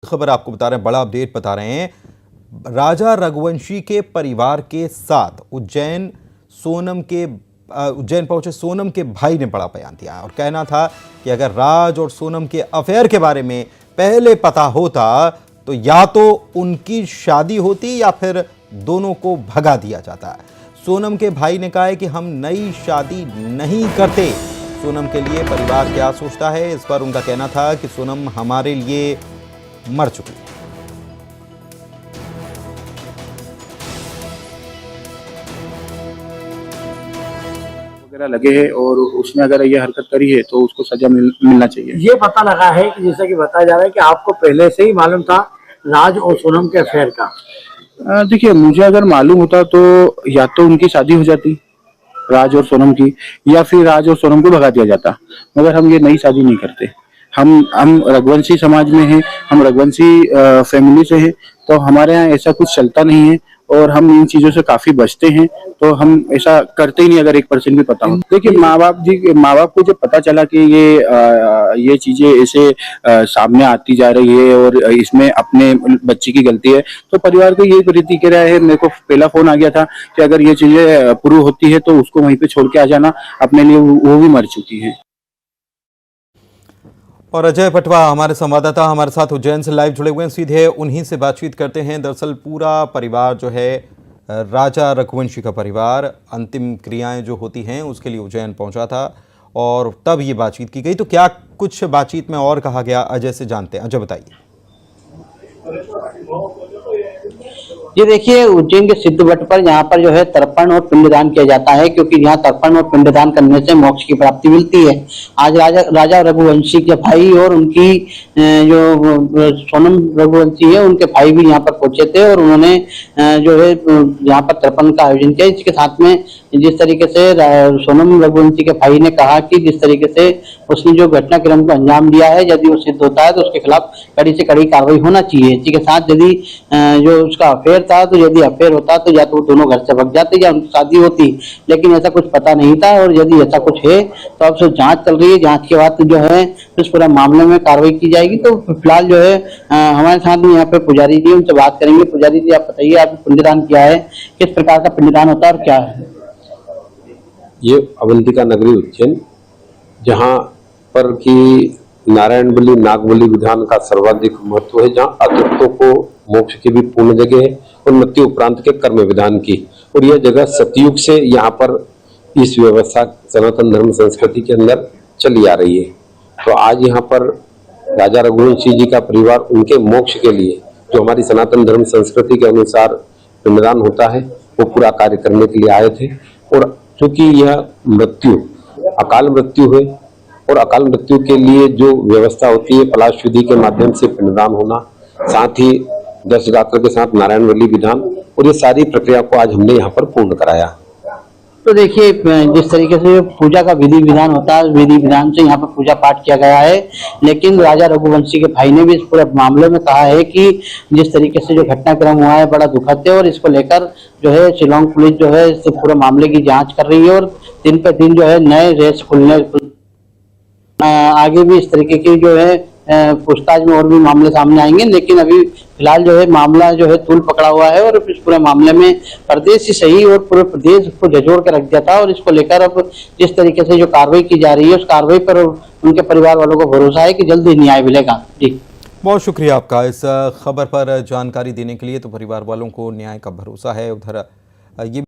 खबर आपको बता रहे हैं, बड़ा अपडेट बता रहे हैं। राजा रघुवंशी के परिवार के साथ उज्जैन पहुंचे सोनम के भाई ने बड़ा बयान दिया और कहना था कि अगर राज और सोनम के अफेयर के बारे में पहले पता होता तो या तो उनकी शादी होती या फिर दोनों को भगा दिया जाता। सोनम के भाई ने कहा है कि हम नई शादी नहीं करते। सोनम के लिए परिवार क्या सोचता है, इस पर उनका कहना था कि सोनम हमारे लिए मर चुकी है। वगैरह लगे हैं और उसने अगर ये हरकत करी है तो उसको सजा मिलना चाहिए। ये पता लगा है कि जैसा कि बताया जा रहा है कि आपको पहले से ही मालूम था राज और सोनम के अफेयर का। देखिए, मुझे अगर मालूम होता तो या तो उनकी शादी हो जाती राज और सोनम की, या फिर राज और सोनम को भगा दिया जाता। मगर हम ये नई शादी नहीं करते। हम रघुवंशी समाज में हैं, हम रघुवंशी फैमिली से हैं, तो हमारे यहाँ ऐसा कुछ चलता नहीं है और हम इन चीजों से काफी बचते हैं, तो हम ऐसा करते ही नहीं अगर 1% भी पता हो। देखिए, माँ बाप को जब पता चला कि ये चीजें ऐसे सामने आती जा रही है और इसमें अपने बच्चे की गलती है, तो परिवार को यही प्रतिक्रिया है। मेरे को पहला फोन आ गया था कि अगर ये चीजें प्रूव होती है तो उसको वहीं पे छोड़ के आ जाना, अपने लिए वो भी मर चुकी है। और अजय पटवा हमारे संवाददाता हमारे साथ उज्जैन से लाइव जुड़े हुए हैं, सीधे उन्हीं से बातचीत करते हैं। दरअसल पूरा परिवार जो है राजा रघुवंशी का परिवार अंतिम क्रियाएं जो होती हैं उसके लिए उज्जैन पहुंचा था और तब ये बातचीत की गई। तो क्या कुछ बातचीत में और कहा गया, अजय से जानते हैं। अजय बताइए। ये देखिए, उज्जैन के सिद्धवट पर यहाँ पर जो है तर्पण और पिंडदान किया जाता है, क्योंकि यहाँ तर्पण और पिंडदान करने से मोक्ष की प्राप्ति मिलती है। आज राजा रघुवंशी के भाई और उनकी जो सोनम रघुवंशी है उनके भाई भी यहाँ पर पहुंचे थे और उन्होंने जो है यहाँ पर तर्पण का आयोजन किया। इसके साथ में जिस तरीके से सोनम रघुवंशी के भाई ने कहा कि जिस तरीके से उसने जो घटनाक्रम को अंजाम दिया है, यदि वो सिद्ध होता है तो उसके खिलाफ कड़ी से कड़ी कार्रवाई होना चाहिए। इसी के साथ यदि जो उसका अफेयर था, तो यदि अफेयर होता तो या तो वो दोनों घर से भग जाते या उनकी शादी होती, लेकिन ऐसा कुछ पता नहीं था। और यदि ऐसा कुछ है तो अब जांच चल रही है, जांच के बाद जो है इस पूरा मामले में कार्रवाई की जाएगी। तो फिलहाल जो है हमारे साथ में यहाँ पे पुजारी जी, उनसे बात करेंगे। पुजारी जी, आप बताइए, आपने पिंडदान किया है, किस प्रकार का पिंडदान होता है और क्या है? ये अवंतिका नगरी उज्जैन, जहाँ पर कि नारायण बलि नाग बलि विधान का सर्वाधिक महत्व है, जहाँ अतृप्तों को मोक्ष की भी पूर्ण जगह है और मृत्यु उपरांत के कर्म विधान की। और यह जगह सतयुग से यहाँ पर इस व्यवस्था सनातन धर्म संस्कृति के अंदर चली आ रही है। तो आज यहाँ पर राजा रघुवंशी जी का परिवार उनके मोक्ष के लिए जो हमारी सनातन धर्म संस्कृति के अनुसार पिंडदान होता है वो पूरा कार्य करने के लिए आए थे। और क्योंकि यह मृत्यु अकाल मृत्यु है और अकाल मृत्यु के लिए जो व्यवस्था होती है पलाश विधि के माध्यम से पिंडदान होना, साथ ही 10 गात्र के साथ नारायण बलि विधान, और ये सारी प्रक्रिया को आज हमने यहाँ पर पूर्ण कराया। तो देखिए, जिस तरीके से पूजा का विधि विधान होता है, विधि विधान से यहाँ पर पूजा पाठ किया गया है। लेकिन राजा रघुवंशी के भाई ने भी इस पूरे मामले में कहा है कि जिस तरीके से जो घटनाक्रम हुआ है बड़ा दुखद है और इसको लेकर जो है शिलोंग पुलिस जो है इस पूरे मामले की जांच कर रही है और दिन पे दिन जो है नए रेस खुलने आगे भी इस तरीके की जो है पूछताछ में और भी मामले सामने आएंगे। लेकिन अभी फिलहाल जो है मामला जो है तूल पकड़ा हुआ है और इस पूरे मामले में प्रदेश ही सही और पूरे प्रदेश को झंझोड़ के रख दिया था। और इसको लेकर अब जिस तरीके से जो कार्रवाई की जा रही है उस कार्रवाई पर उनके परिवार वालों को भरोसा है कि जल्द ही न्याय मिलेगा। जी, बहुत शुक्रिया आपका इस खबर पर जानकारी देने के लिए। तो परिवार वालों को न्याय का भरोसा है। उधर ये